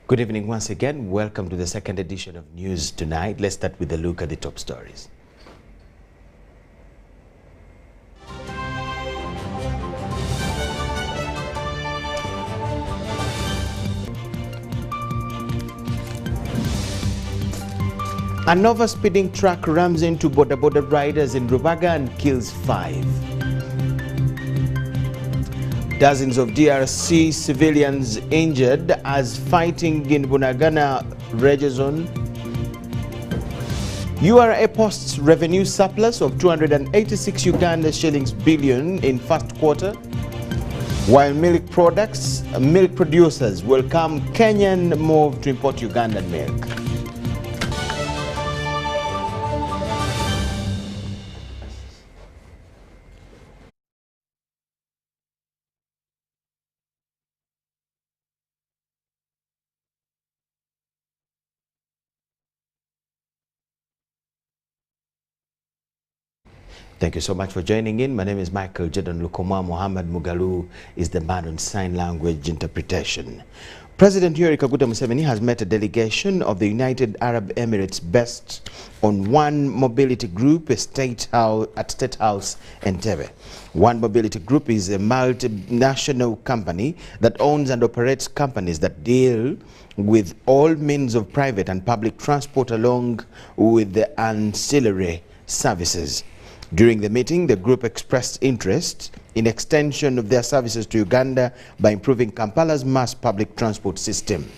Good evening once again. Welcome to the second edition of News Tonight. Let's start with a look at the top stories. An over-speeding truck rams into border riders in Rubaga and kills 5. Dozens of DRC civilians injured as fighting in Bunagana region. URA posts revenue surplus of 286 Uganda shillings billion in first quarter, while milk producers welcome Kenyan move to import Ugandan milk. Thank you so much for joining in. My name is Michael Jordan Lukoma. Mohammed Mugalu is the man on sign language interpretation. President Museveni has met a delegation of the United Arab Emirates based on One Mobility Group at State House Entebbe. One Mobility Group is a multinational company that owns and operates companies that deal with all means of private and public transport along with the ancillary services. During the meeting, the group expressed interest in extension of their services to Uganda by improving Kampala's mass public transport system.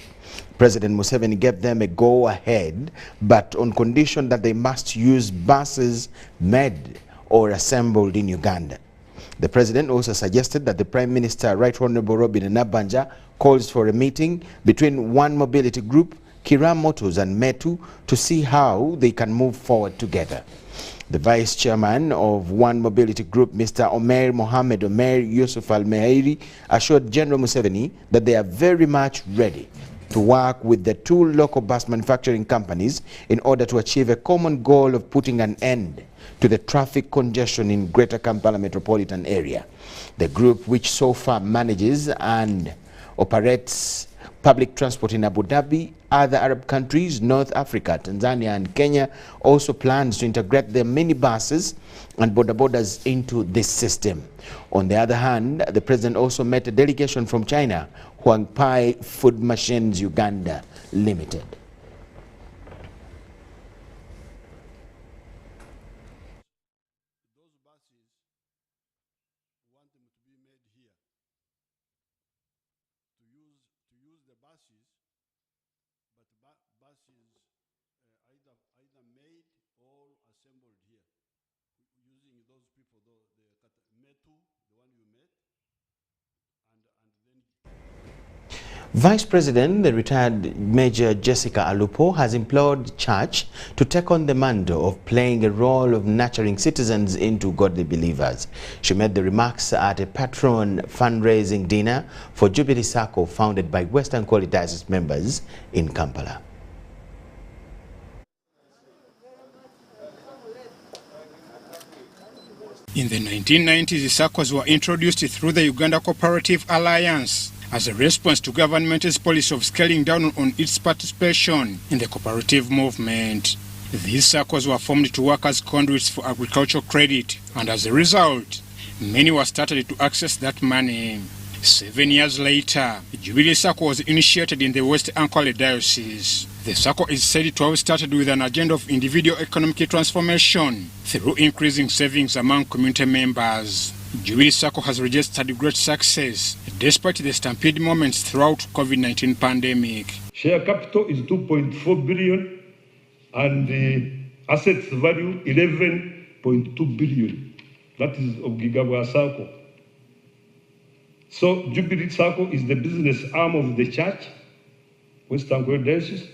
President Museveni gave them a go-ahead, but on condition that they must use buses made or assembled in Uganda. The president also suggested that the Prime Minister, Right Honorable Robin Nabanja, calls for a meeting between One Mobility Group, Kiram Motors and Metu to see how they can move forward together. The Vice Chairman of One Mobility Group, Mr. Omer Mohammed Omer Yusuf Al-Mehairi, assured General Museveni that they are very much ready to work with the two local bus manufacturing companies in order to achieve a common goal of putting an end to the traffic congestion in Greater Kampala metropolitan area. The group, which so far manages and operates public transport in Abu Dhabi, other Arab countries, North Africa, Tanzania and Kenya, also plans to integrate their minibuses and borders into this system. On the other hand, the president also met a delegation from China, Huangpai Food Machines Uganda Limited. Either made or assembled here, using those people, the Metu, the one you met, and then... Vice President, the retired Major Jessica Alupo, has implored the church to take on the mantle of playing a role of nurturing citizens into godly believers. She made the remarks at a patron fundraising dinner for Jubilee Sacco founded by Western Kwale Diocese members in Kampala. In the 1990s, the SACCOs were introduced through the Uganda Cooperative Alliance as a response to government's policy of scaling down on its participation in the cooperative movement. These SACCOs were formed to work as conduits for agricultural credit, and as a result, many were started to access that money. 7 years later, Jubilee Sacco was initiated in the West Kwale Diocese. The Sacco is said to have started with an agenda of individual economic transformation through increasing savings among community members. Jubilee Sacco has registered great success despite the stampede moments throughout COVID-19 pandemic. Share capital is 2.4 billion and the assets value 11.2 billion. That is of Gigabwa Sacco. So Jubilee Sacco is the business arm of the church, Western Kwale Diocese,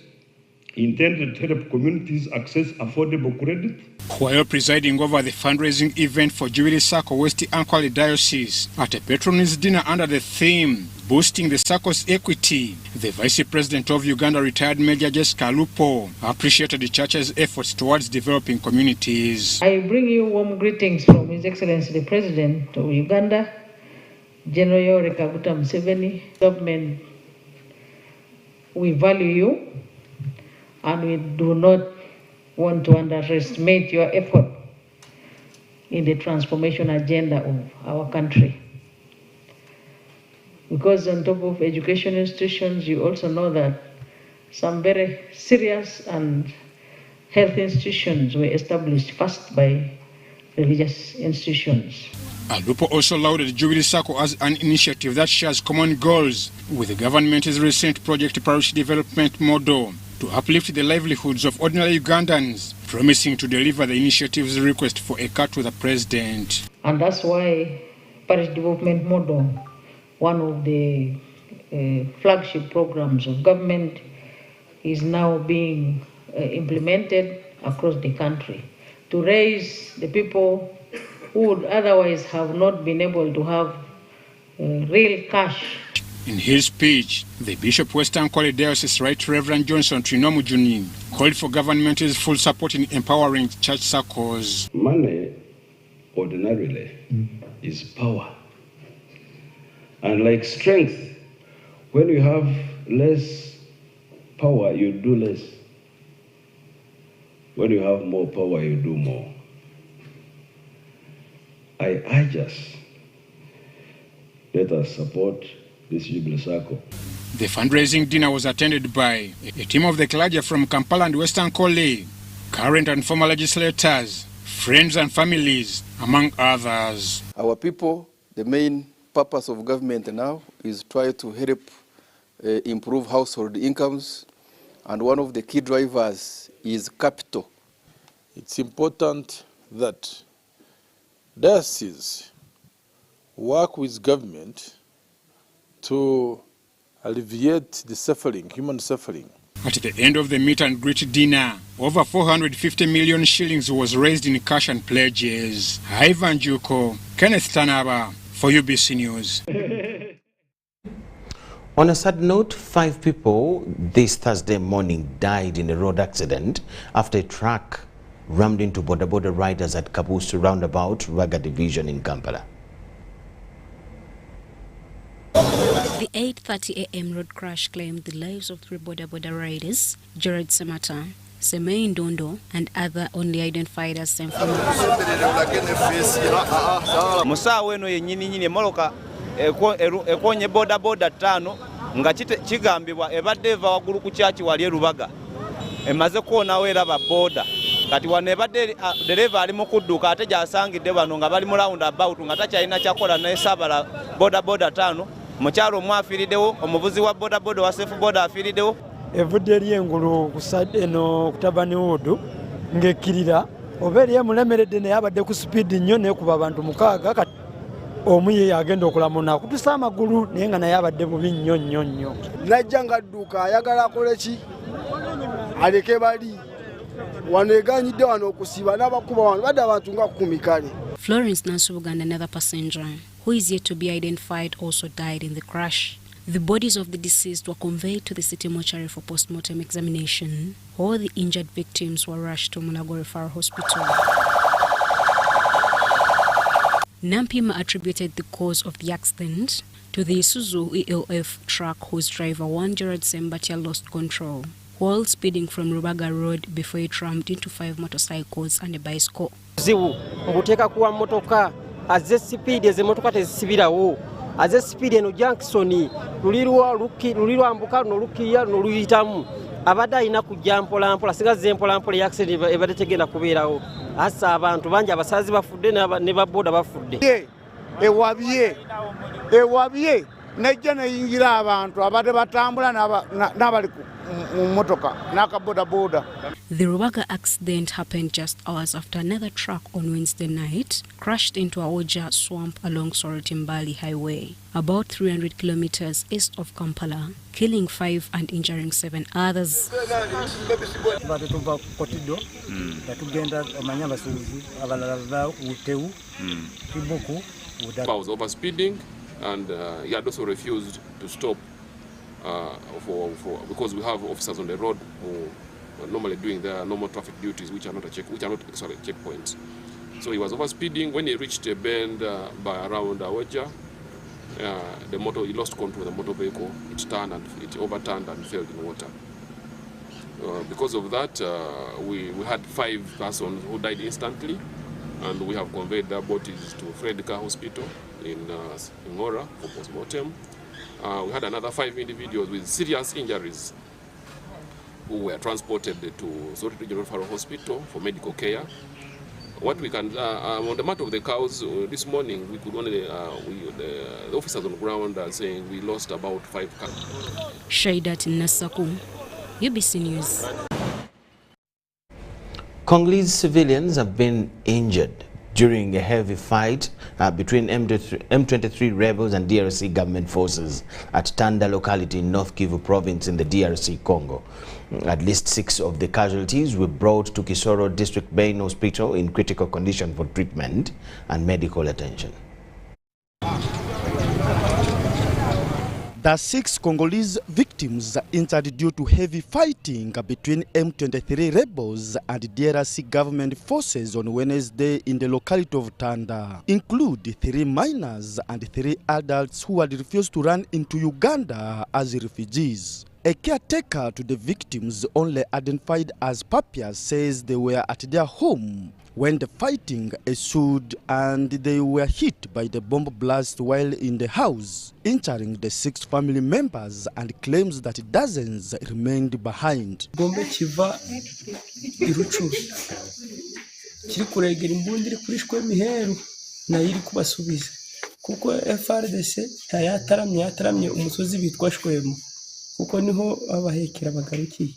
intended to help communities access affordable credit. While presiding over the fundraising event for Jubilee Sacco West Kwale Diocese at a patronage dinner under the theme Boosting the Sacco's Equity, the Vice President of Uganda, retired Major Jessica Alupo, appreciated the church's efforts towards developing communities. I bring you warm greetings from His Excellency the President of Uganda, General Museveni, government we value you and we do not want to underestimate your effort in the transformation agenda of our country. Because on top of education institutions, you also know that some very serious and health institutions were established first by religious institutions. Alupo also lauded Jubilee Sacco as an initiative that shares common goals with the government's recent Project Parish Development Model to uplift the livelihoods of ordinary Ugandans, promising to deliver the initiative's request for a cut to the president. And that's why Parish Development Model, one of the flagship programs of government, is now being implemented across the country to raise the people who would otherwise have not been able to have real cash. In his speech, the Bishop Western Kwale Diocese Right Reverend Johnson Trinomujuni called for government's full support in empowering church circles. Money, ordinarily, is power. And like strength, when you have less power, you do less. When you have more power, you do more. I urge us, let us support this Jubilee Sacco. The fundraising dinner was attended by a team of the clergy from Kampala and Western Kwale, current and former legislators, friends and families, among others. Our people, the main purpose of government now is try to help improve household incomes, and one of the key drivers is capital. It's important that dioceses work with government to alleviate the suffering, human suffering. At the end of the meet and greet dinner, over 450 million shillings was raised in cash and pledges. Ivan Juko, Kenneth Tanaba for UBC News. On a sad note, 5 people this Thursday morning died in a road accident after a truck rammed into border riders at Kabusu roundabout, Raga Division in Kampala. The 8:30 a.m. road crash claimed the lives of 3 border riders, Jared Samata, Semei Ndondo, and other only identified as Semfumi. Musawe no yenyini moloka ekonye boda 5 nga kigambibwa ebadde eva wagulu ku chachi wali Rubaga emaze kuona wera ba boda kati wane ebadde dereva ali mu kudduka ate jasangidde bano nga bali mu roundabout nga takyalina kyakola n'esabala boda 5 mukyalo mwafiiridewo omuvuzi wa boda wa safe boda afiiridewo evudde lyengulu ku side eno kutabani wodo ngekirira oberi emulemeredde naye abadde ku speed nnyo nekuba abantu 6 kati omu ye agenda okulamuna kutusa amagulu naye nga naye abadde bubi nnyo najja nga dduka ayagala akole ki aleke bali wano eganyidde wano okusiba n'abakuba wano badde abantu nga 10 kale. Florence Nansubuganda, another passenger who is yet to be identified, also died in the crash. The bodies of the deceased were conveyed to the city mortuary for post-mortem examination. All the injured victims were rushed to Malaria Referral Hospital. Nampima attributed the cause of the accident to the Isuzu ELF truck whose driver, one Jared Sembatia, lost control while speeding from Rubaga Road before it rammed into 5 motorcycles and a bicycle. Ziwu nguteka kuwa motoka aze speed eze motoka tezisibirawo aze speed eno Jackson lulirwa ambuka no lukiya no luyitamu abadde alina kujja mpola sigaze mpola ya accident ebadde tegenda kubeerawo asa abantu bangi abasazi bafudde ne baboda bafudde ewabye najja nayingira abantu abadde batambula n'abali mu motoka n'akabodaboda. The Rubaga accident happened just hours after another truck on Wednesday night crashed into a Oja swamp along Soroti-Mbali Highway, about 300 kilometers east of Kampala, killing 5 and injuring 7 others. I was overspeeding, and he had also refused to stop because we have officers on the road who are normally doing their normal traffic duties, which are not actually checkpoints. So he was overspeeding. When he reached a bend by around Aweja, he lost control of the motor vehicle. It overturned and fell in water. Because of that, we had 5 persons who died instantly, and we have conveyed their bodies to Fredka Hospital in Ngora for postmortem. We had another 5 individuals with serious injuries who were transported to Soroti Regional Referral Hospital for medical care. What we can, on the matter of the cows, this morning we could only, the officers on the ground are saying we lost about 5 cows. Shaidat Nasaku, UBC News. Congolese civilians have been injured during a heavy fight between M23 rebels and DRC government forces at Tanda locality in North Kivu province in the DRC Congo. At least 6 of the casualties were brought to Kisoro District Main Hospital in critical condition for treatment and medical attention. The 6 Congolese victims injured due to heavy fighting between M23 rebels and DRC government forces on Wednesday in the locality of Tanda include 3 minors and 3 adults who had refused to run into Uganda as refugees. A caretaker to the victims, only identified as Papias, says they were at their home when the fighting ensued and they were hit by the bomb blast while in the house, injuring the 6 family members, and claims that dozens remained behind. Bombe kiva irucu kiri kuregera imbundiri kurishwe miheru na yiri kubasubiza kuko FRDC yataramye umusozi bitwa Shwemo kuko niho abahekera bagarukiye.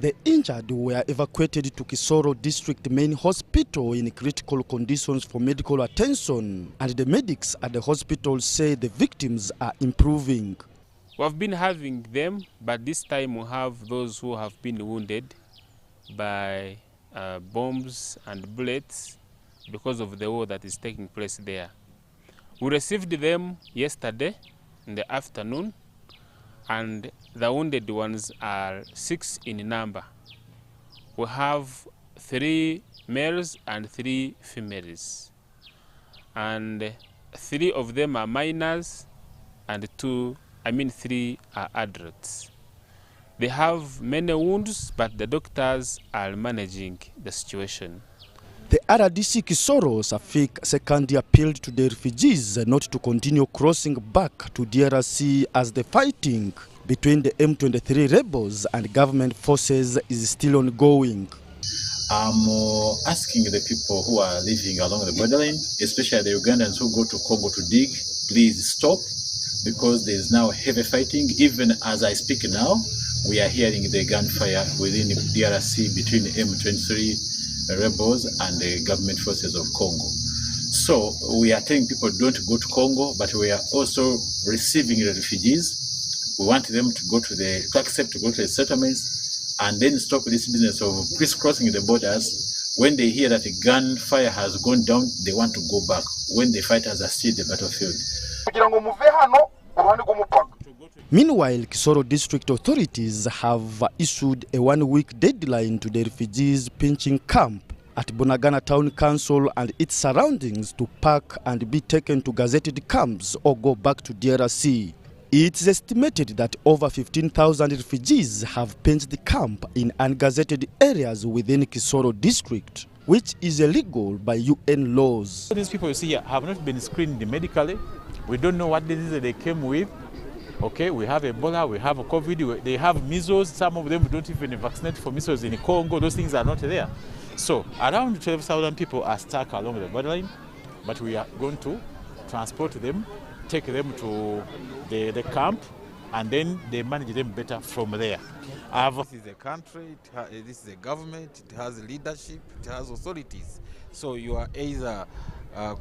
The injured were evacuated to Kisoro District Main Hospital in critical conditions for medical attention, and the medics at the hospital say the victims are improving. We've been having them, but this time we have those who have been wounded by bombs and bullets because of the war that is taking place there. We received them yesterday in the afternoon, and the wounded ones are 6 in number. We have 3 males and 3 females, and 3 of them are minors and 3 are adults. They have many wounds, but the doctors are managing the situation. The RDC Kisoro Safik secondly appealed to the refugees not to continue crossing back to DRC as the fighting between the M23 rebels and government forces is still ongoing. I'm asking the people who are living along the borderline, especially the Ugandans who go to Congo to dig, please stop, because there is now heavy fighting. Even as I speak now, we are hearing the gunfire within the DRC between M23 rebels and the government forces of Congo. So we are telling people don't go to Congo, but we are also receiving the refugees. We want them to accept to go to the settlements and then stop this business of crisscrossing the borders. When they hear that a gunfire has gone down, they want to go back when the fighters are still in the battlefield. Meanwhile, Kisoro district authorities have issued a 1-week deadline to the refugees pinching camp at Bunagana Town Council and its surroundings to pack and be taken to gazetted camps or go back to DRC. It's estimated that over 15,000 refugees have pinched the camp in ungazetted areas within Kisoro district, which is illegal by UN laws. These people you see here have not been screened medically. We don't know what disease they came with. Okay, we have Ebola, we have COVID, they have measles. Some of them don't even vaccinate for measles in Congo. Those things are not there. So around 12,000 people are stuck along the borderline, but we are going to transport them, take them to the camp, and then they manage them better from there. This is a country, this is a government, it has leadership, it has authorities. So you are either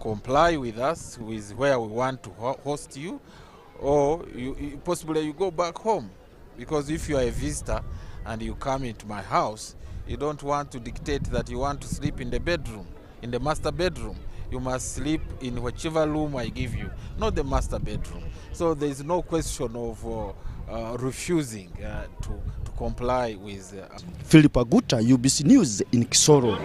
comply with us, with where we want to host you, or possibly you go back home. Because if you are a visitor and you come into my house, you don't want to dictate that you want to sleep in the bedroom, in the master bedroom. You must sleep in whichever room I give you, not the master bedroom. So there is no question of refusing to comply with. Philip Aguta, UBC News in Kisoro.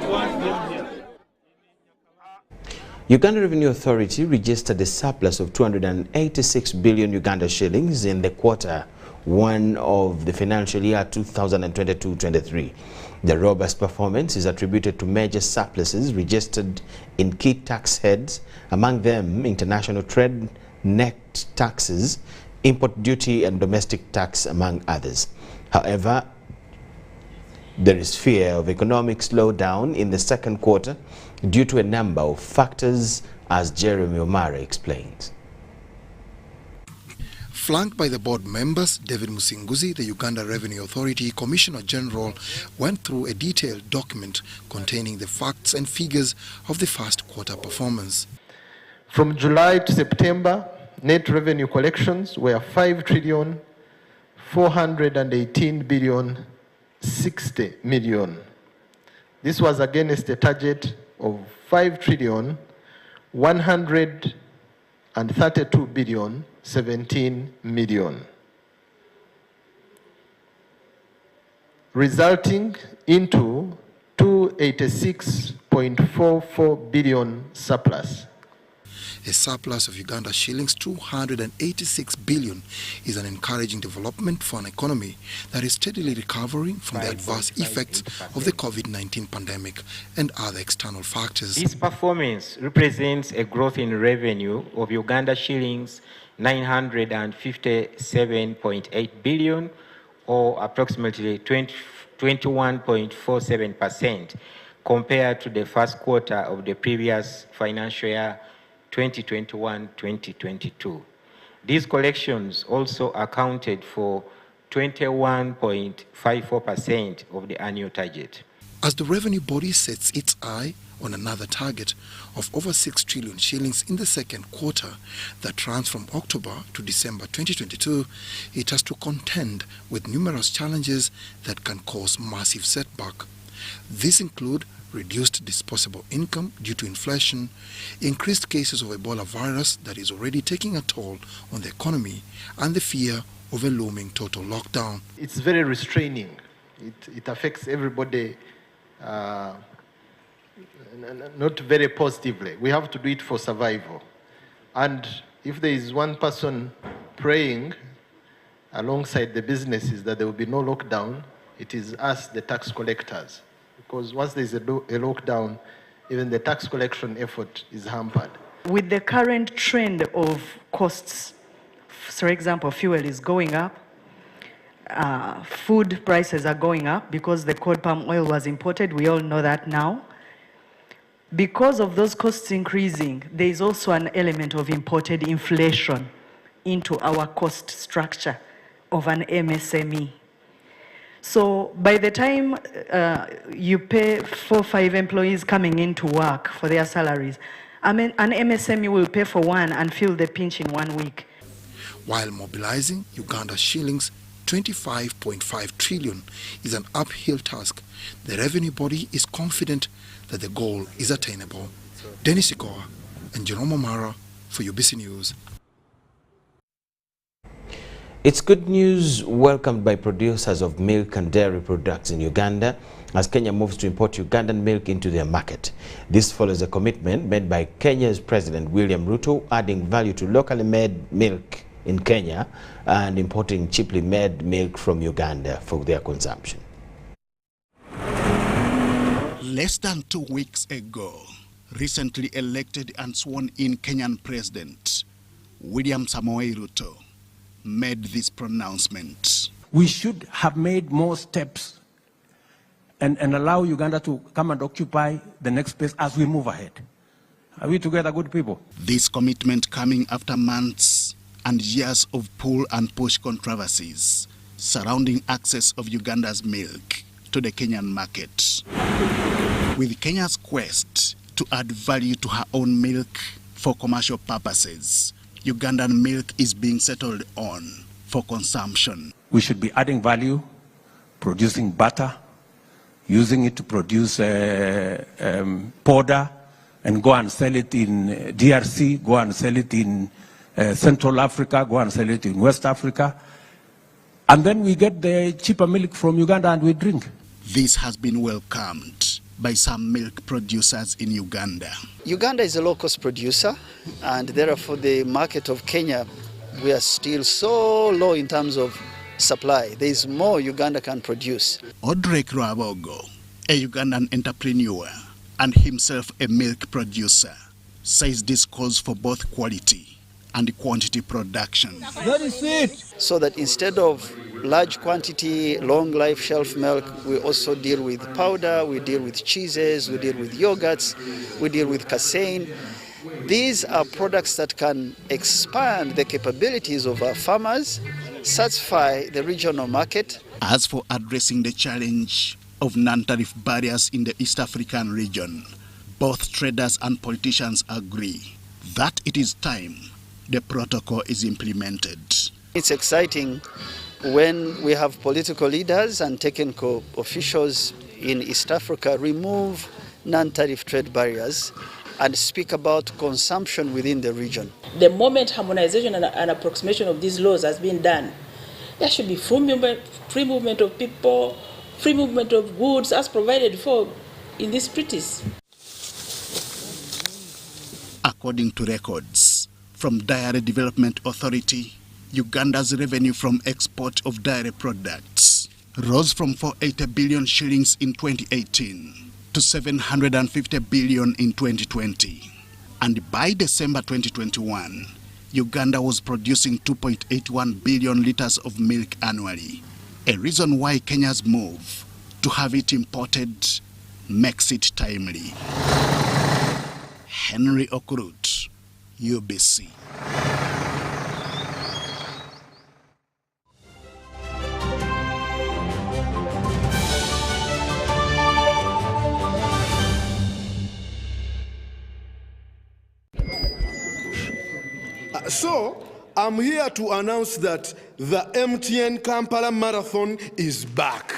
Uganda Revenue Authority registered a surplus of 286 billion Uganda shillings in the quarter one of the financial year 2022-23. The robust performance is attributed to major surpluses registered in key tax heads, among them international trade, net taxes, import duty and domestic tax, among others. However, there is fear of economic slowdown in the second quarter due to a number of factors, as Jeremy Omara explains. Flanked by the board members, David Musinguzi, the Uganda Revenue Authority Commissioner General, went through a detailed document containing the facts and figures of the first quarter performance. From July to September, net revenue collections were 5,418,060 million. This was against a target of 5,132,017 million, resulting into 286.44 billion surplus. A surplus of Uganda shillings 286 billion is an encouraging development for an economy that is steadily recovering from the adverse effects of the COVID-19 pandemic and other external factors. This performance represents a growth in revenue of Uganda shillings 957.8 billion, or approximately 21.47% compared to the first quarter of the previous financial year 2021-2022. These collections also accounted for 21.54% of the annual target. As the revenue body sets its eye on another target of over 6 trillion shillings in the second quarter that runs from October to December 2022, it has to contend with numerous challenges that can cause massive setback. These include reduced disposable income due to inflation, increased cases of Ebola virus that is already taking a toll on the economy, and the fear of a looming total lockdown. It's very restraining. It affects everybody not very positively. We have to do it for survival. And if there is one person praying alongside the businesses that there will be no lockdown, it is us, the tax collectors. Because once there is a lockdown, even the tax collection effort is hampered. With the current trend of costs, for example, fuel is going up, food prices are going up because the cod palm oil was imported, we all know that now. Because of those costs increasing, there is also an element of imported inflation into our cost structure of an MSME. So by the time you pay 4 or 5 employees coming into work for their salaries, an MSME will pay for one and feel the pinch in 1 week. While mobilizing Uganda shillings 25.5 trillion is an uphill task, the revenue body is confident that the goal is attainable. Dennis Ikoa and Jerome Omara for UBC News. It's good news welcomed by producers of milk and dairy products in Uganda as Kenya moves to import Ugandan milk into their market. This follows a commitment made by Kenya's President William Ruto, adding value to locally made milk in Kenya and importing cheaply made milk from Uganda for their consumption. Less than 2 weeks ago, recently elected and sworn in Kenyan President William Samoei Ruto made this pronouncement. We should have made more steps and allow Uganda to come and occupy the next place as we move ahead. Are we together, good people? This commitment coming after months and years of pull and push controversies surrounding access of Uganda's milk to the Kenyan market. With Kenya's quest to add value to her own milk for commercial purposes, Ugandan milk is being settled on for consumption. We should be adding value, producing butter, using it to produce powder, and go and sell it in DRC, go and sell it in Central Africa, go and sell it in West Africa. And then we get the cheaper milk from Uganda and we drink. This has been welcomed by some milk producers in Uganda. Uganda is a low-cost producer, and therefore the market of Kenya, we are still so low in terms of supply. There is more Uganda can produce. Outbreak, a Ugandan entrepreneur and himself a milk producer, says this calls for both quality and quantity production. Very sweet. So that instead of large quantity, long life shelf milk, we also deal with powder, we deal with cheeses, we deal with yogurts, we deal with casein. These are products that can expand the capabilities of our farmers, satisfy the regional market. As for addressing the challenge of non-tariff barriers in the East African region, both traders and politicians agree that it is time the protocol is implemented. It's exciting when we have political leaders and technical officials in East Africa remove non-tariff trade barriers and speak about consumption within the region. The moment harmonization and approximation of these laws has been done, there should be free movement of people, free movement of goods as provided for in these treaties. According to records from Dairy Development Authority, Uganda's revenue from export of dairy products rose from 480 billion shillings in 2018 to 750 billion in 2020. And by December 2021, Uganda was producing 2.81 billion liters of milk annually. A reason why Kenya's move to have it imported makes it timely. Henry Okurut, UBC. So, I'm here to announce that the MTN Kampala Marathon is back.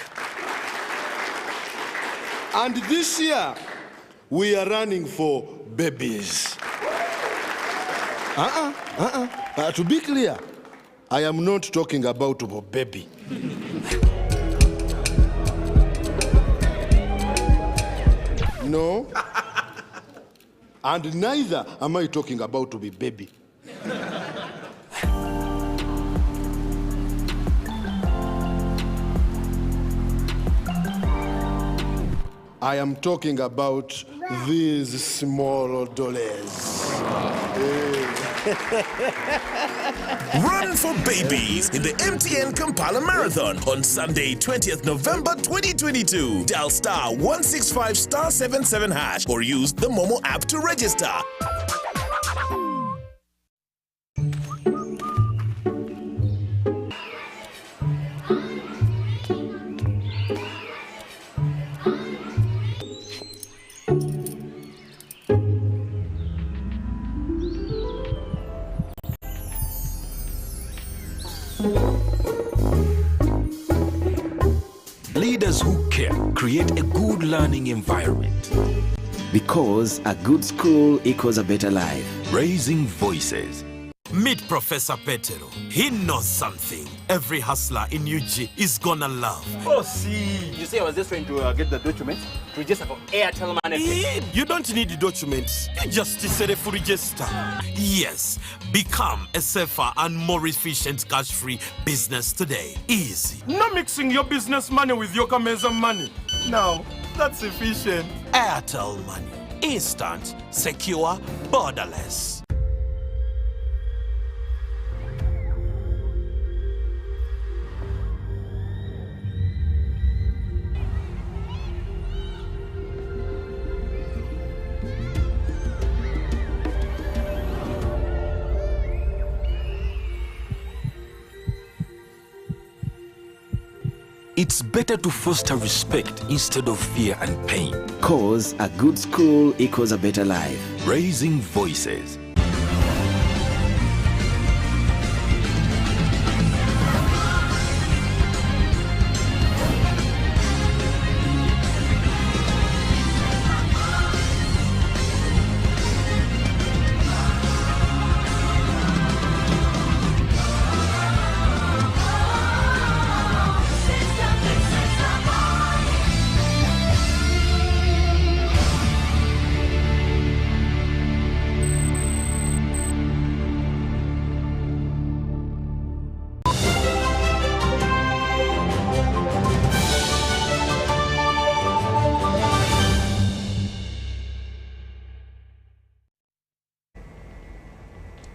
And this year, we are running for babies. To be clear, I am not talking about a baby. No. And neither am I talking about to be baby. I am talking about these small dollars. Run for babies in the MTN Kampala Marathon on Sunday, 20th November 2022. Dial *165*77# or use the Momo app to register. Leaders who care create a good learning environment. Because a good school equals a better life. Raising voices. Meet Professor Petero. He knows something every hustler in UG is gonna love. Oh, see. You see, I was just trying to get the documents to register for Airtel Money. You don't need the documents. You just register. Yes. Become a safer and more efficient cash-free business today. Easy. No mixing your business money with your Kameza money. No, that's efficient. Airtel Money. Instant, secure, borderless. It's better to foster respect instead of fear and pain. Cause a good school equals a better life. Raising voices.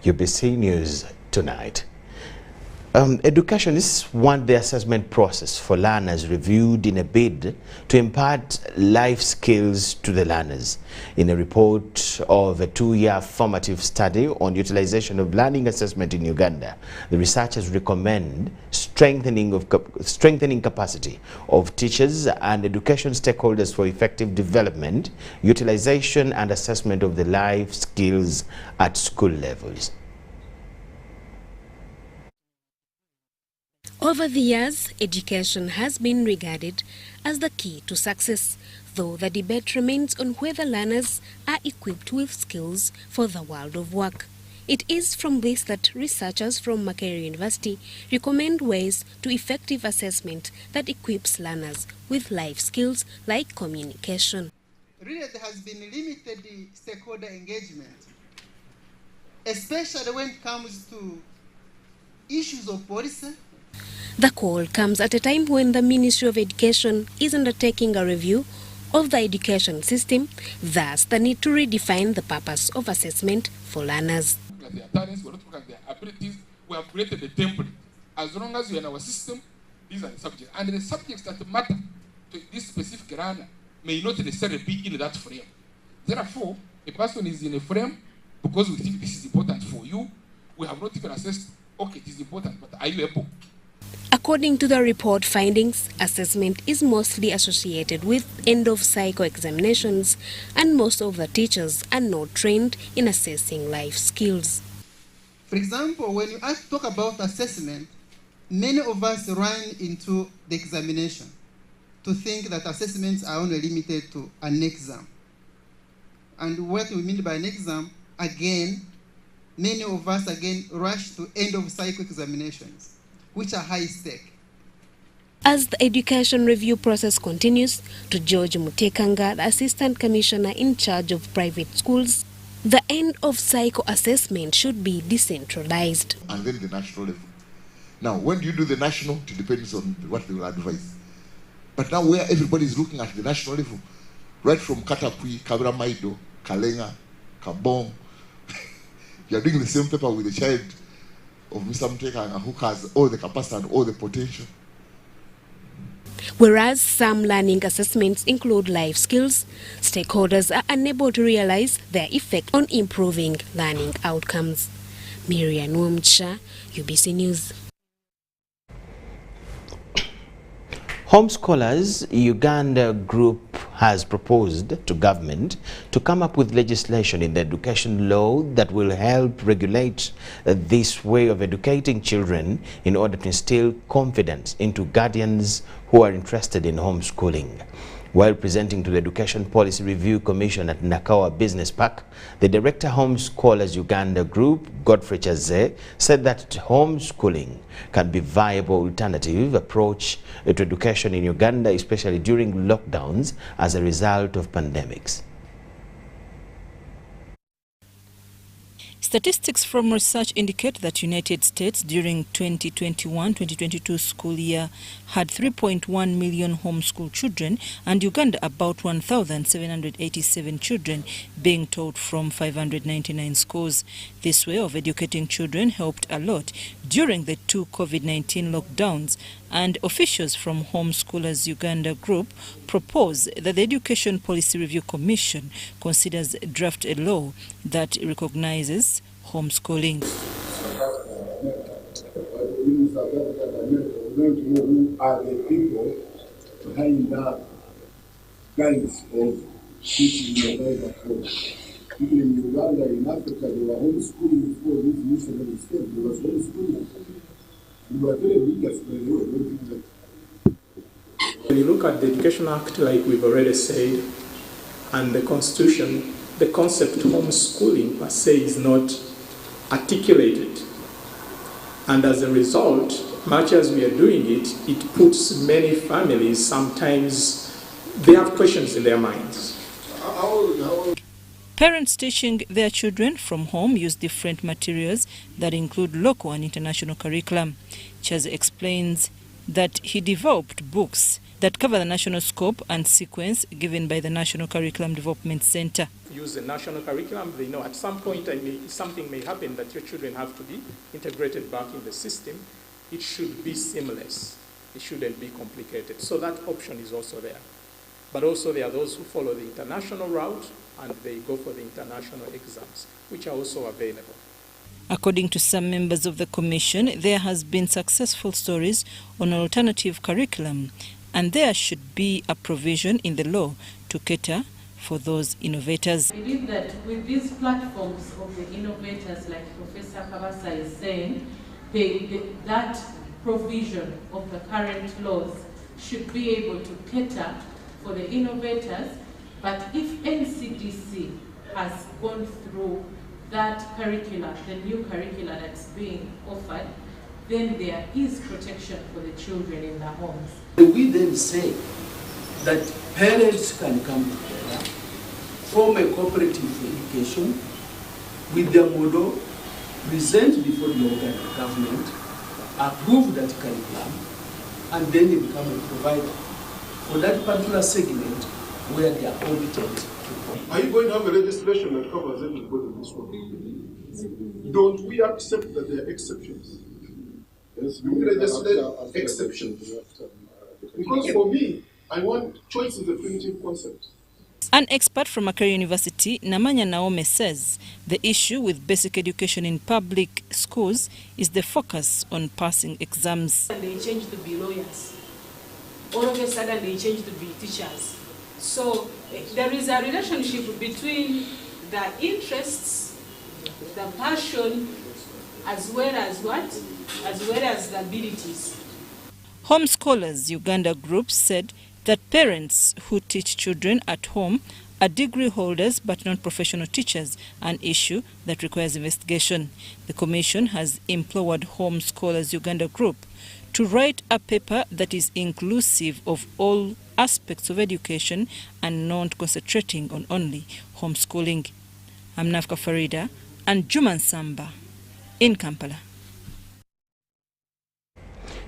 UBC News tonight. Educationists want the assessment process for learners reviewed in a bid to impart life skills to the learners. In a report of a 2-year formative study on utilization of learning assessment in Uganda, the researchers recommend strengthening capacity of teachers and education stakeholders for effective development, utilization and assessment of the life skills at school levels. Over the years, education has been regarded as the key to success, though the debate remains on whether learners are equipped with skills for the world of work. It is from this that researchers from Malaria University recommend ways to effective assessment that equips learners with life skills like communication. Really, there has been limited stakeholder engagement, especially when it comes to issues of policy. The call comes at a time when the Ministry of Education is undertaking a review of the education system, thus the need to redefine the purpose of assessment for learners. Their talents, we're not looking at their abilities. We have created a template. As long as you're in our system, these are the subjects. And the subjects that matter to this specific learner may not necessarily be in that frame. Therefore, a person is in a frame because we think this is important for you. We have not even assessed, okay, it is important, but are you able? According to the report findings, assessment is mostly associated with end-of-cycle examinations, and most of the teachers are not trained in assessing life skills. For example, when you talk about assessment, many of us run into the examination to think that assessments are only limited to an exam. And what we mean by an exam, again, many of us again rush to end-of-cycle examinations, which are high stake. As the education review process continues, to George Mutekanga, the Assistant Commissioner in charge of private schools, the end-of-cycle assessment should be decentralized. And then the national level. Now, when do you do the national? It depends on what they will advise. But now where everybody is looking at the national level, right from Katapui, Kabramaido, Kalenga, Kabong, you are doing the same paper with the child of Mr. Mutekanga, who has all the capacity and all the potential. Whereas some learning assessments include life skills, stakeholders are unable to realize their effect on improving learning outcomes. Miriam Nwumcha, UBC News. Homescholers Uganda group has proposed to government to come up with legislation in the education law that will help regulate this way of educating children in order to instill confidence into guardians who are interested in homeschooling. While presenting to the Education Policy Review Commission at Nakawa Business Park, the Director Homescholers Uganda Group, Godfrey Chaze, said that homeschooling can be a viable alternative approach to education in Uganda, especially during lockdowns as a result of pandemics. Statistics from research indicate that United States during 2021-2022 school year had 3.1 million homeschool children, and Uganda about 1,787 children being taught from 599 schools. This way of educating children helped a lot during the 2 COVID-19 lockdowns, and officials from Homeschoolers Uganda Group propose that the Education Policy Review Commission considers draft a law that recognizes homeschooling. Who are the people behind that kinds of teaching your labor force? Even in Uganda, in Africa, they were homeschooling before this Museveni state. There was homeschooling. We were very biggest when they were doing that. When you look at the Education Act, like we've already said, and the Constitution, the concept of homeschooling per se is not articulated. And as a result, much as we are doing it, it puts many families, sometimes they have questions in their minds. Parents teaching their children from home use different materials that include local and international curriculum. Chaz explains that he developed books that cover the national scope and sequence given by the National Curriculum Development Center. Use the national curriculum. They know at some point something may happen that your children have to be integrated back in the system. It should be seamless. It shouldn't be complicated. So that option is also there. But also there are those who follow the international route and they go for the international exams, which are also available. According to some members of the commission, there has been successful stories on an alternative curriculum, and there should be a provision in the law to cater for those innovators. I believe that with these platforms of the innovators, like Professor Kabasa is saying, that provision of the current laws should be able to cater for the innovators, but if NCDC has gone through that curricula, the new curricula that's being offered, then there is protection for the children in their homes. We then say that parents can come together, form a cooperative for education with their model, present before the Ugandan government, approve that curriculum, and then they become a provider for that particular segment where they are audited. Are you going to have a legislation that covers everybody in this world? Don't we accept that there are exceptions? Yes, we legislate exceptions. Because for me, I want choice is a primitive concept. An expert from Makere University, Namanya Naome, says the issue with basic education in public schools is the focus on passing exams. They change to be lawyers. All of a sudden they change to be teachers. So there is a relationship between the interests, the passion, as well as what? As well as the abilities. Homeschoolers Uganda group said that parents who teach children at home are degree holders but not professional teachers, an issue that requires investigation. The Commission has implored Homeschoolers Uganda group to write a paper that is inclusive of all aspects of education and not concentrating on only homeschooling. I'm Nafka Farida and Juman Samba in Kampala.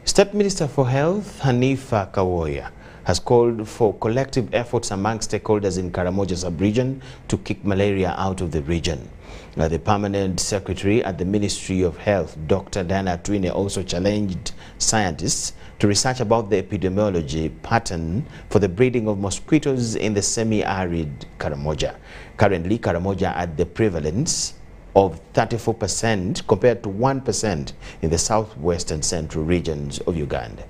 State Minister for Health Hanifa Kawoya has called for collective efforts among stakeholders in Karamoja sub-region to kick malaria out of the region. The permanent secretary at the Ministry of Health, Dr. Diana Twine, also challenged scientists to research about the epidemiology pattern for the breeding of mosquitoes in the semi-arid Karamoja. Currently, Karamoja at the prevalence of 34% compared to 1% in the southwest and central regions of Uganda.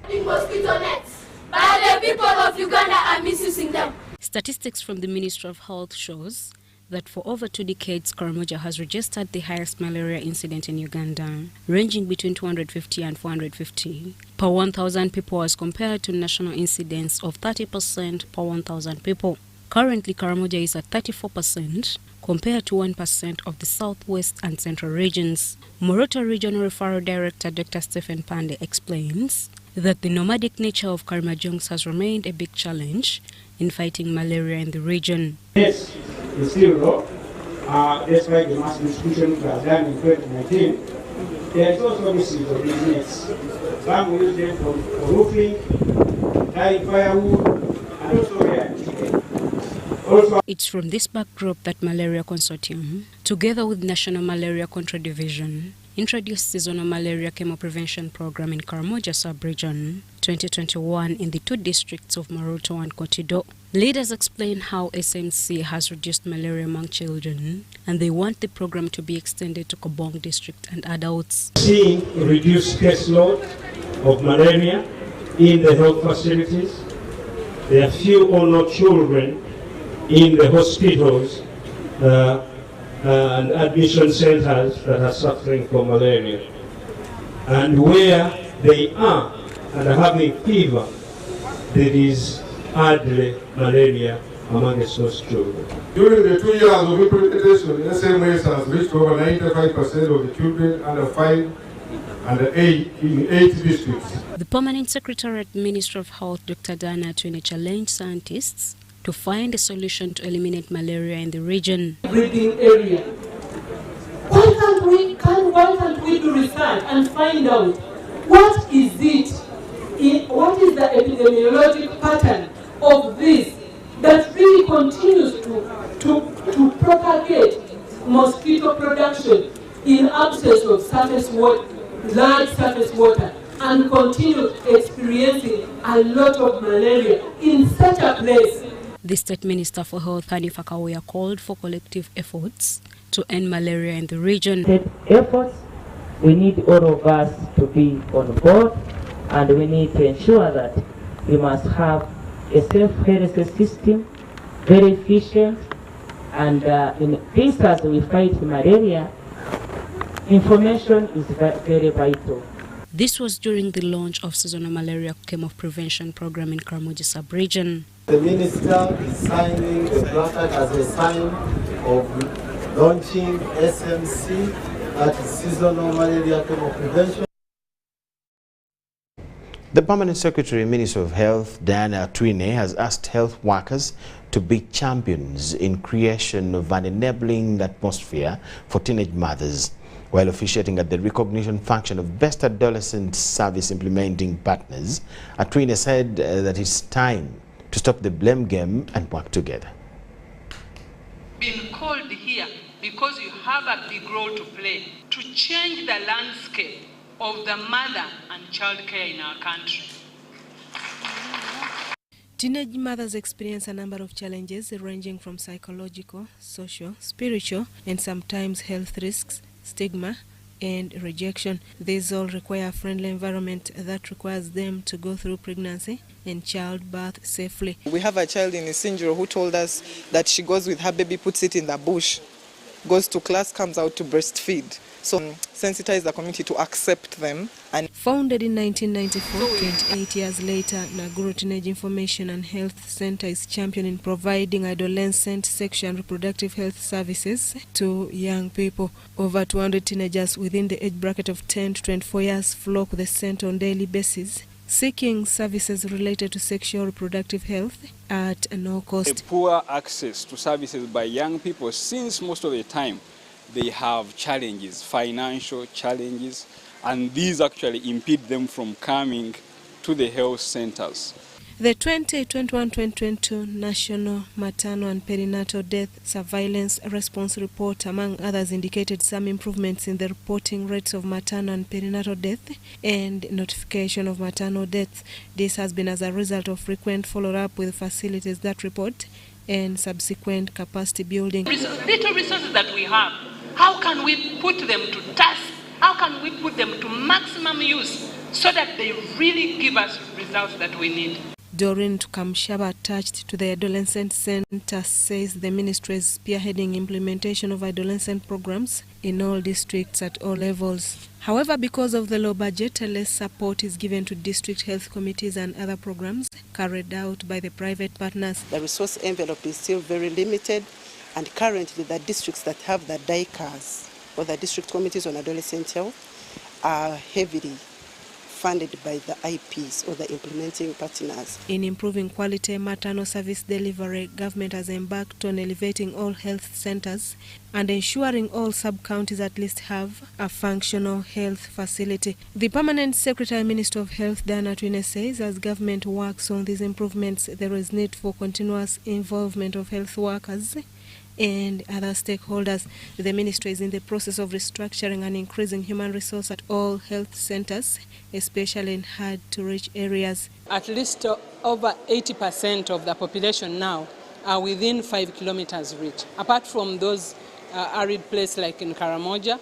Mosquito nets, but the people of Uganda are misusing them. Statistics from the Ministry of Health shows that for over 2 decades, Karamoja has registered the highest malaria incident in Uganda, ranging between 250 and 450 per 1,000 people as compared to national incidence of 30% per 1,000 people. Currently, Karamoja is at 34% compared to 1% of the southwest and central regions. Moroto Regional Referral Director Dr. Stephen Pande explains that the nomadic nature of Karamojongs has remained a big challenge in fighting malaria in the region. Yes, it's still low. Despite the mass distribution we have done in 2019, there is also misuse of these nets. Some use them for roofing, dyeing firewood, and also chicken. It's from this backdrop that Malaria Consortium, together with National Malaria Control Division, introduced seasonal malaria chemo prevention program in Karamoja sub-region 2021 in the 2 districts of Moroto and Kotido. Leaders explain how SMC has reduced malaria among children, and they want the program to be extended to Kobong district and adults. Seeing reduced caseload of malaria in the health facilities, there are few or no children in the hospitals and admission centers that are suffering from malaria. And where they are and are having fever, there is hardly malaria amongst those children. During the 2 years of implementation, SMS has reached over 95% of the children under 5 and 8 in 8 districts. The Permanent Secretary at the Ministry of Health, Dr. Diana Twine, challenged scientists to find a solution to eliminate malaria in the region. Breeding area. Why can't we do research and find out what is it what is the epidemiologic pattern of this that really continues to propagate mosquito production in absence of surface water, large surface water, and continue experiencing a lot of malaria in such a place. The State Minister for Health, Hanifa Kawoya, called for collective efforts to end malaria in the region. Efforts, we need all of us to be on board, and we need to ensure that we must have a safe health system, very efficient, and in this as we fight malaria, information is very vital. This was during the launch of seasonal malaria chemo prevention program in Karamoja sub-region. The minister is signing the placard as a sign of launching SMC, that is seasonal malaria chemo prevention. The Permanent Secretary, Minister of Health, Diana Atwine, has asked health workers to be champions in creation of an enabling atmosphere for teenage mothers. While officiating at the recognition function of Best Adolescent Service Implementing Partners, Atwine said that it's time to stop the blame game and work together. Been called here because you have a big role to play to change the landscape of the mother and child care in our country. Teenage mothers experience a number of challenges ranging from psychological, social, spiritual, and sometimes health risks, stigma, and rejection. These all require a friendly environment that requires them to go through pregnancy and childbirth safely. We have a child in Isinjiro who told us that she goes with her baby, puts it in the bush, goes to class, comes out to breastfeed. So sensitize the community to accept them. And founded in 1994, 28 years later, Naguru Teenage Information and Health Center is championing providing adolescent sexual and reproductive health services to young people. Over 200 teenagers within the age bracket of 10 to 24 years flock the center on a daily basis, seeking services related to sexual reproductive health at no cost. Poor access to services by young people, since most of the time they have challenges, financial challenges, and these actually impede them from coming to the health centers. The 2021-2022 National Maternal and Perinatal Death Surveillance Response Report, among others, indicated some improvements in the reporting rates of maternal and perinatal death and notification of maternal deaths. This has been as a result of frequent follow-up with facilities that report and subsequent capacity building. Little resources that we have, how can we put them to task? How can we put them to maximum use so that they really give us results that we need? Doreen Tukamshaba, attached to the Adolescent Center, says the ministry is spearheading implementation of adolescent programs in all districts at all levels. However, because of the low budget, less support is given to district health committees and other programs carried out by the private partners. The resource envelope is still very limited, and currently the districts that have the DICAs, or the district committees on adolescent health, are heavily funded by the IPs, or the implementing partners. In improving quality maternal service delivery, government has embarked on elevating all health centers and ensuring all sub-counties at least have a functional health facility. The Permanent Secretary Minister of Health, Diana Atwine, says as government works on these improvements, there is need for continuous involvement of health workers and other stakeholders. The ministry is in the process of restructuring and increasing human resource at all health centers, especially in hard-to-reach areas. At least over 80% of the population now are within 5 kilometers reach, apart from those arid places like in Karamoja.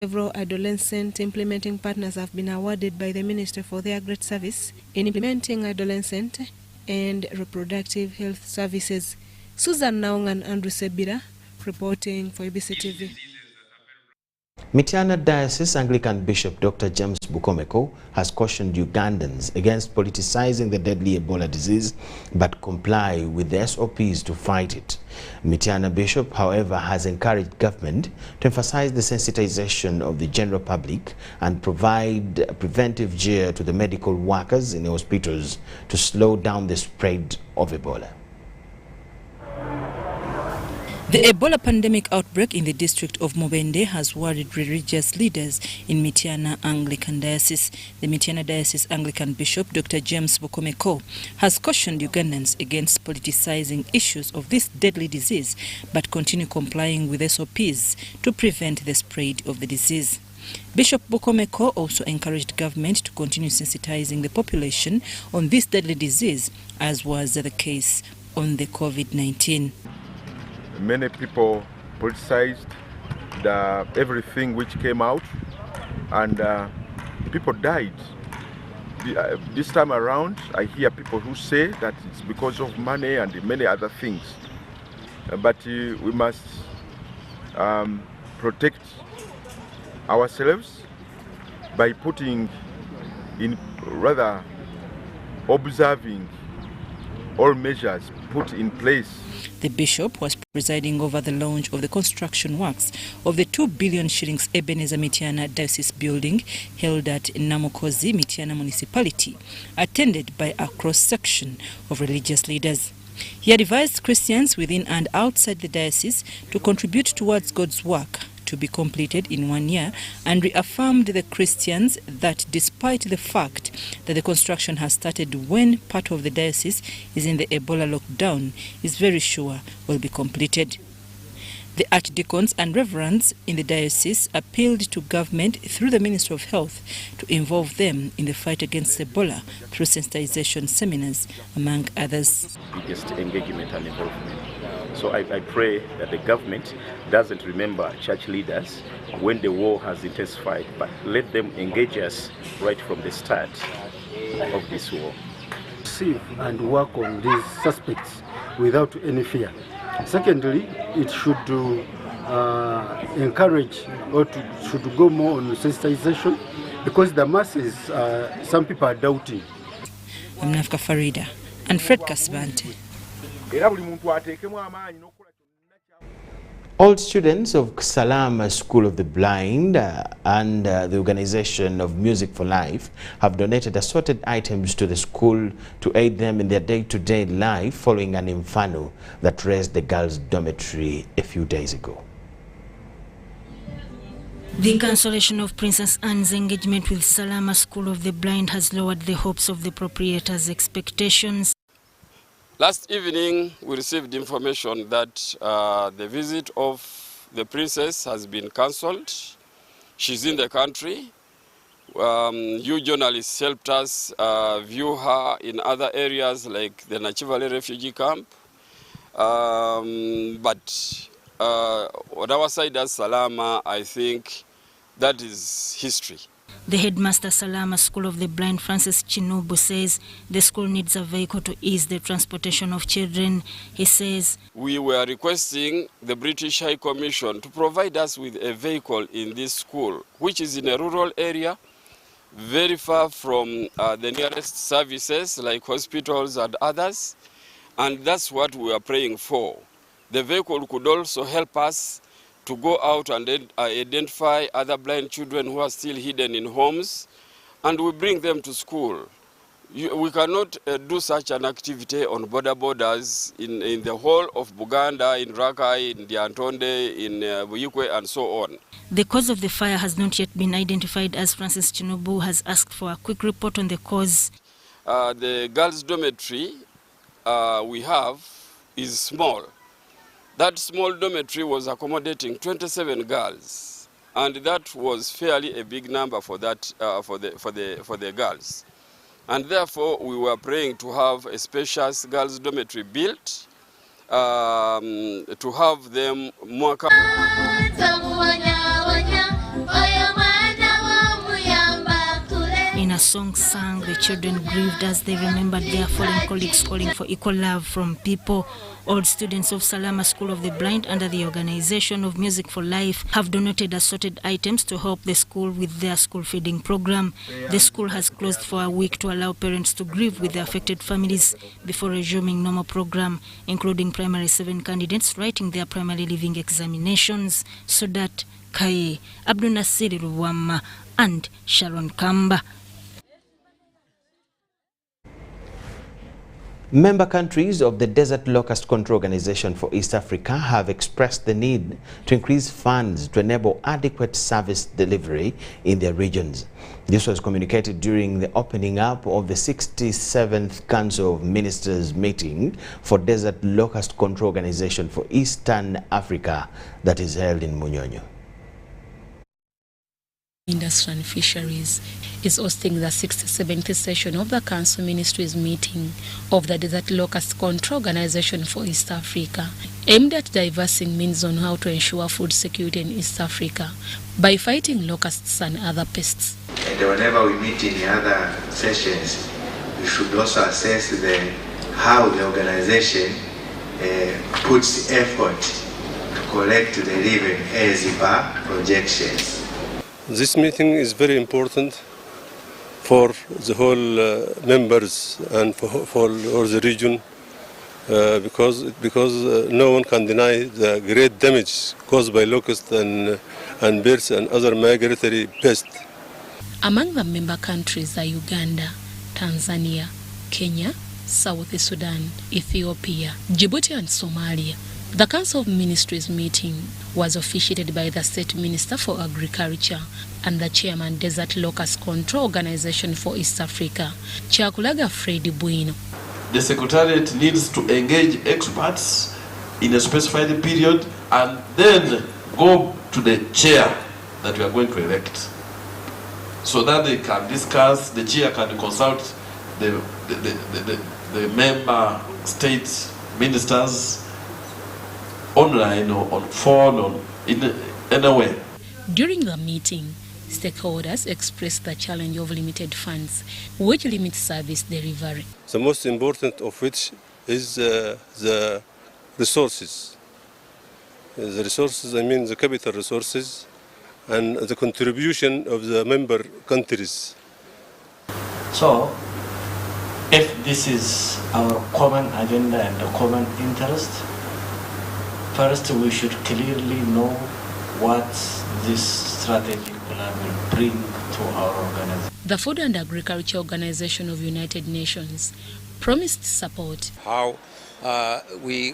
Several adolescent implementing partners have been awarded by the ministry for their great service in implementing adolescent and reproductive health services. Susan Naung and Andrew Sebira reporting for ABC TV. Mityana Diocese Anglican Bishop Dr. James Bukomeko has cautioned Ugandans against politicizing the deadly Ebola disease, but comply with the SOPs to fight it. Mityana Bishop, however, has encouraged government to emphasize the sensitization of the general public and provide preventive gear to the medical workers in the hospitals to slow down the spread of Ebola. The Ebola pandemic outbreak in the district of Mubende has worried religious leaders in Mityana Anglican Diocese. The Mityana Diocese Anglican Bishop, Dr. James Bukomeko, has cautioned Ugandans against politicizing issues of this deadly disease, but continue complying with SOPs to prevent the spread of the disease. Bishop Bukomeko also encouraged government to continue sensitizing the population on this deadly disease, as was the case on the COVID-19. Many people politicized everything which came out, and people died. This time around, I hear people who say that it's because of money and many other things. But we must protect ourselves by putting in, rather observing all measures put in place. The bishop was presiding over the launch of the construction works of the 2 billion shillings Ebenezer Mityana Diocese building held at Namukozi, Mityana Municipality, attended by a cross-section of religious leaders. He advised Christians within and outside the diocese to contribute towards God's work to be completed in 1 year, and reaffirmed the Christians that despite the fact that the construction has started when part of the diocese is in the Ebola lockdown, is very sure will be completed. The archdeacons and reverends in the diocese appealed to government through the Ministry of Health to involve them in the fight against Ebola through sensitization seminars, among others. Biggest engagement and involvement. So I pray that the government doesn't remember church leaders when the war has intensified, but let them engage us right from the start of this war. Receive and work on these suspects without any fear. Secondly, it should encourage or should go more on sensitization, because the masses, some people are doubting. I'm Nafka Farida and Fred Kasbante. All students of Salaama School of the Blind and the Organization of Music for Life have donated assorted items to the school to aid them in their day-to-day life following an inferno that razed the girls' dormitory a few days ago. The cancellation of Princess Anne's engagement with Salaama School of the Blind has lowered the hopes of the proprietors' expectations. Last evening, we received information that the visit of the princess has been cancelled. She's in the country. You journalists helped us view her in other areas like the Nachivale refugee camp. But on our side as Salaama, I think that is history. The headmaster Salaama School of the Blind, Francis Chinubu, says the school needs a vehicle to ease the transportation of children. He says, we were requesting the British High Commission to provide us with a vehicle in this school, which is in a rural area, very far from the nearest services like hospitals and others. And that's what we are praying for. The vehicle could also help us to go out and identify other blind children who are still hidden in homes, and we bring them to school. We cannot do such an activity on borders in the whole of Buganda, in Rakai, in Diantonde, in Buyikwe, and so on. The cause of the fire has not yet been identified, as Francis Chinubu has asked for a quick report on the cause. The girls' dormitory we have is small. That small dormitory was accommodating 27 girls, and that was fairly a big number for that for the girls. And therefore, we were praying to have a spacious girls' dormitory built, to have them more. In a song sung, the children grieved as they remembered their fallen colleagues calling for equal love from people. All students of Salaama School of the Blind under the Organization of Music for Life have donated assorted items to help the school with their school feeding program. The school has closed for a week to allow parents to grieve with the affected families before resuming normal program, including primary 7 candidates writing their primary living examinations. Sudat Kaye, Abdul Nasir Ruwama, and Sharon Kamba. Member countries of the Desert Locust Control Organization for East Africa have expressed the need to increase funds to enable adequate service delivery in their regions. This was communicated during the opening up of the 67th Council of Ministers meeting for Desert Locust Control Organization for Eastern Africa that is held in Munyonyo. Industry and Fisheries is hosting the 67th session of the Council Ministries meeting of the Desert Locust Control Organization for East Africa, aimed at diversing means on how to ensure food security in East Africa by fighting locusts and other pests. And whenever we meet in the other sessions, we should also assess how the organization puts effort to collect the living AZIPA projections. This meeting is very important for the whole members and for all the region because no one can deny the great damage caused by locusts and birds and other migratory pests. Among the member countries are Uganda, Tanzania, Kenya, South Sudan, Ethiopia, Djibouti and Somalia. The Council of Ministries meeting was officiated by the State Minister for Agriculture and the Chairman Desert Locust Control Organization for East Africa, Chakulaga Freddy Bueno. The Secretariat needs to engage experts in a specified period and then go to the chair that we are going to elect so that they can discuss, the chair can consult the member state ministers online or on phone or in any way. During the meeting, stakeholders expressed the challenge of limited funds, which limits service delivery. The most important of which is the resources. The resources, I mean the capital resources and the contribution of the member countries. So, if this is our common agenda and a common interest, first, we should clearly know what this strategic plan will bring to our organization. The Food and Agriculture Organization of United Nations promised support. How we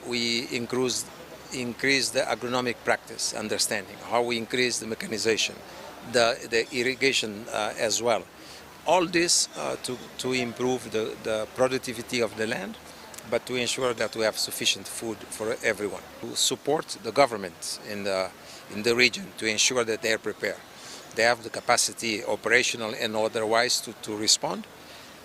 increase the agronomic practice understanding, how we increase the mechanization, the irrigation as well. All this to improve the productivity of the land, but to ensure that we have sufficient food for everyone. To support the government in the region to ensure that they are prepared. They have the capacity, operational and otherwise, to respond.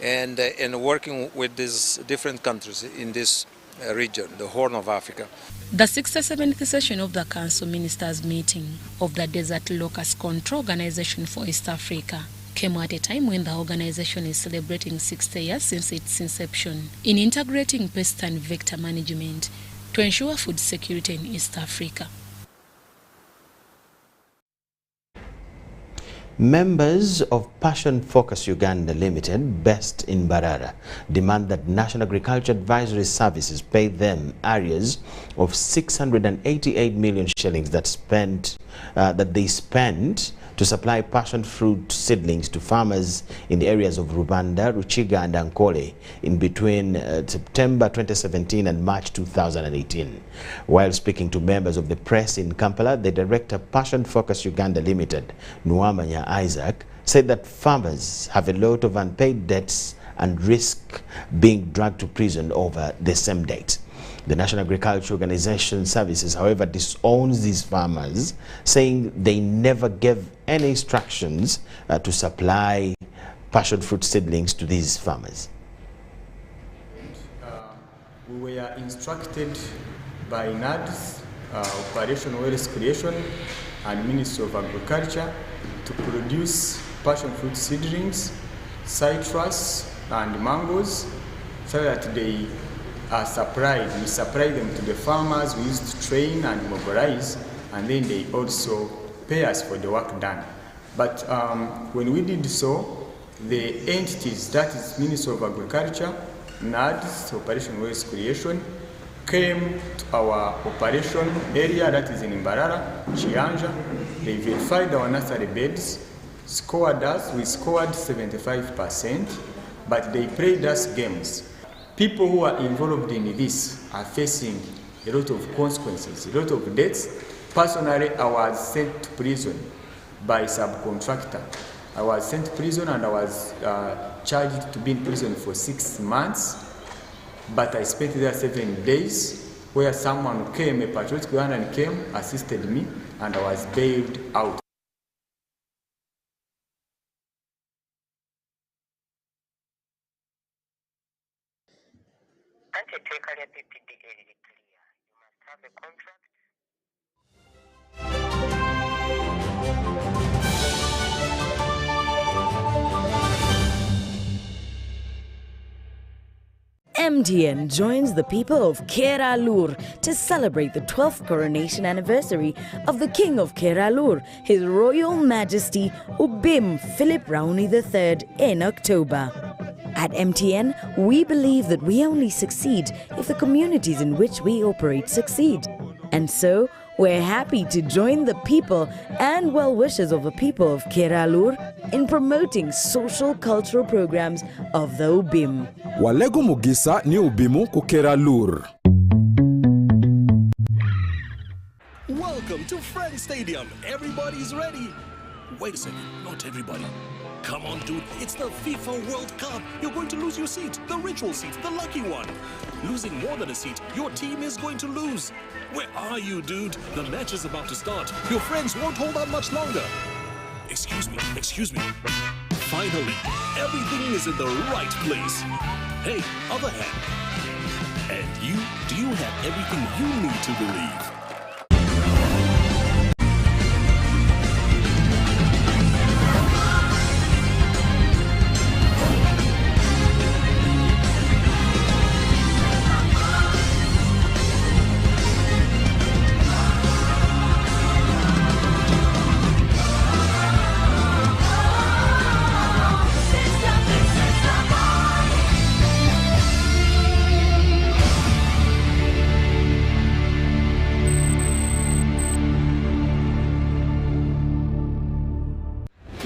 And working with these different countries in this region, the Horn of Africa. The 67th session of the Council Ministers meeting of the Desert Locust Control Organization for East Africa came at a time when the organization is celebrating 60 years since its inception in integrating pest and vector management to ensure food security in East Africa. Members of Passion Focus Uganda Limited, based in Mbarara, demand that National Agriculture Advisory Services pay them arrears of 688 million shillings that they spent to supply passion fruit seedlings to farmers in the areas of Rubanda, Ruchiga and Ankole in between September 2017 and March 2018. While speaking to members of the press in Kampala, the director Passion Focus Uganda Limited, Nuamanya Isaac, said that farmers have a lot of unpaid debts and risk being dragged to prison over the same date. The National Agriculture Organization Services, however, disowns these farmers, saying they never gave any instructions to supply passion fruit seedlings to these farmers. We were instructed by NADS, Operation Wealth Creation, and Ministry of Agriculture to produce passion fruit seedlings, citrus, and mangoes so that they are supplied. We supply them to the farmers. We used to train and mobilize, and then they also pay us for the work done. But when we did so, the entities, that is Ministry of Agriculture, NADS, Operation Wealth Creation, came to our operation area, that is in Mbarara, Chianja. They verified our nursery beds, scored us. We scored 75%, but they played us games. People who are involved in this are facing a lot of consequences, a lot of deaths. Personally, I was sent to prison by subcontractor. I was sent to prison and I was charged to be in prison for 6 months, but I spent there 7 days, where someone came, a patriotic Ugandan came, assisted me, and I was bailed out. MTN joins the people of Keralur to celebrate the 12th coronation anniversary of the King of Keralur, His Royal Majesty Ubim Philip Raoni III in October. At MTN, we believe that we only succeed if the communities in which we operate succeed. And so, we're happy to join the people and well-wishers of the people of Keralur in promoting social cultural programs of the Ubim. Walego Mugisa ni Ubimu ku Keralur. Welcome to Friends Stadium. Everybody's ready. Wait a second, not everybody. Come on, dude, it's the FIFA World Cup. You're going to lose your seat, the ritual seat, the lucky one. Losing more than a seat, your team is going to lose. Where are you, dude? The match is about to start. Your friends won't hold out much longer. Excuse me. Finally, everything is in the right place. Hey, other hand. And you, do you have everything you need to believe?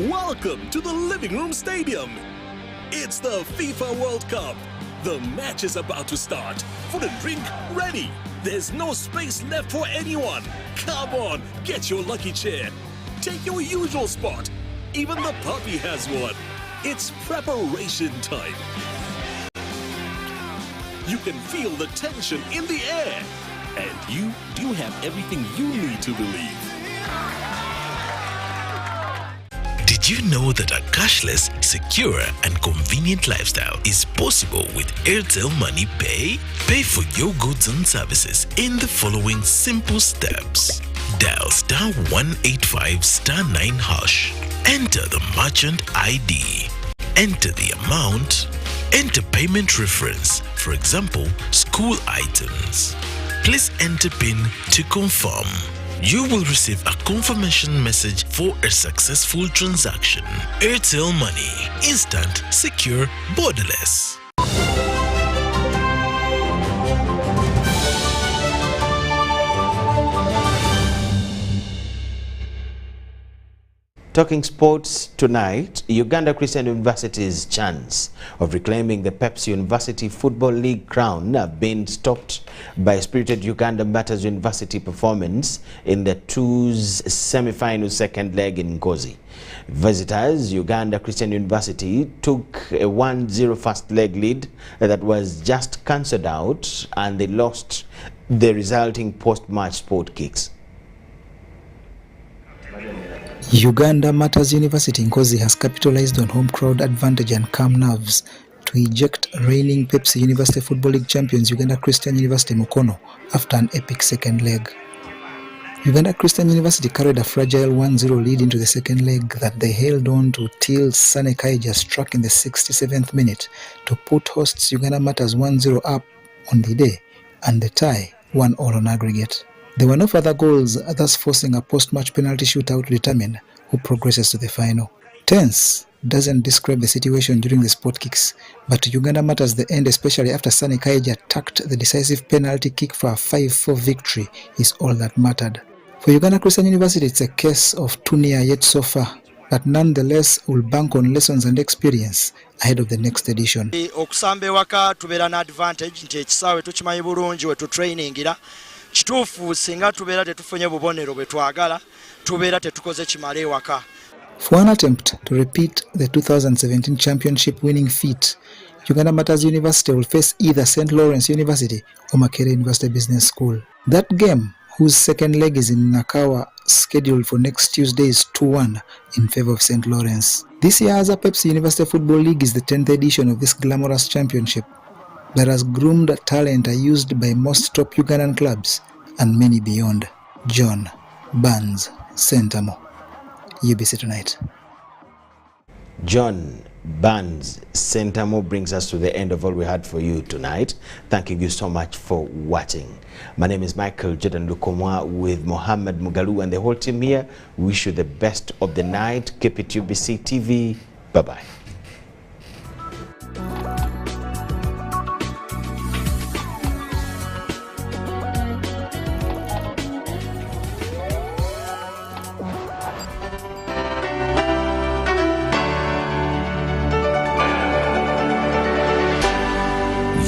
Welcome to the Living Room Stadium. It's the FIFA World Cup. The match is about to start. Food and drink ready. There's no space left for anyone. Come on, get your lucky chair. Take your usual spot. Even the puppy has one. It's preparation time. You can feel the tension in the air. And you do have everything you need to believe. Did you know that a cashless, secure, and convenient lifestyle is possible with Airtel Money Pay? Pay for your goods and services in the following simple steps. Dial *185 *9#. Enter the merchant ID. Enter the amount. Enter payment reference, for example, school items. Please enter PIN to confirm. You will receive a confirmation message for a successful transaction. Airtel Money. Instant, secure, borderless. Talking sports tonight, Uganda Christian University's chance of reclaiming the Pepsi University Football League crown have been stopped by spirited Uganda Matters University performance in the two's semi-final second leg in Ngozi. Visitors, Uganda Christian University, took a 1-0 first leg lead that was just cancelled out, and they lost the resulting post-match sport kicks. Uganda Matters University Ngozi has capitalized on home crowd advantage and calm nerves to eject reigning Pepsi University Football League champions Uganda Christian University Mukono after an epic second leg. Uganda Christian University carried a fragile 1-0 lead into the second leg that they held on to till Sane Kaija struck in the 67th minute to put hosts Uganda Matters 1-0 up on the day, and the tie 1-1 on aggregate. There were no further goals, thus forcing a post-match penalty shootout to determine who progresses to the final. Tense doesn't describe the situation during the sport kicks, but to Uganda Matters the end, especially after Sane Kaija tucked the decisive penalty kick for a 5-4 victory, is all that mattered. For Uganda Christian University, it's a case of too near yet so far, but nonetheless will bank on lessons and experience ahead of the next edition. Okusamba ewaka tubeera na advantage nti ekisaawe tukimanyi bulungi we tutrainingira. Kituufu singa tubeera tetufunye bubonero bwe twagala tubeera tetukoze kimala ewaka. For an attempt to repeat the 2017 championship winning feat, Uganda Matters University will face either St. Lawrence University or Makerere University Business School. That game, whose second leg is in Nakawa, scheduled for next Tuesday, is 2-1 in favor of St. Lawrence. This year's Pepsi University Football League is the 10th edition of this glamorous championship that has groomed talent used by most top Ugandan clubs and many beyond. John Barnes, Sentamo, UBC Tonight. John Barnes, Sentamo brings us to the end of all we had for you tonight. Thanking you so much for watching. My name is Michael Jordan Lukomwa with Mohammed Mugalu and the whole team here. We wish you the best of the night. Keep it UBC TV. Bye-bye.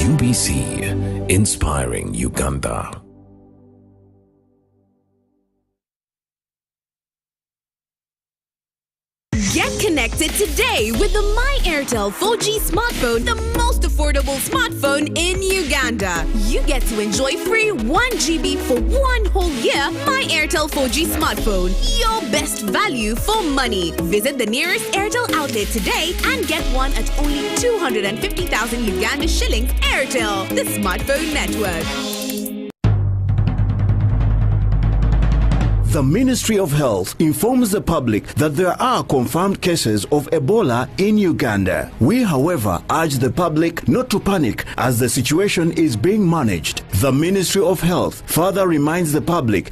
UBC, inspiring Uganda. Get connected today with the My Airtel 4G smartphone, the most affordable smartphone in Uganda. You get to enjoy free 1 GB for 1 whole year. My Airtel 4G smartphone, your best value for money. Visit the nearest Airtel outlet today and get one at only 250,000 Uganda shillings. Airtel, the smartphone network. The Ministry of Health informs the public that there are confirmed cases of Ebola in Uganda. We, however, urge the public not to panic as the situation is being managed. The Ministry of Health further reminds the public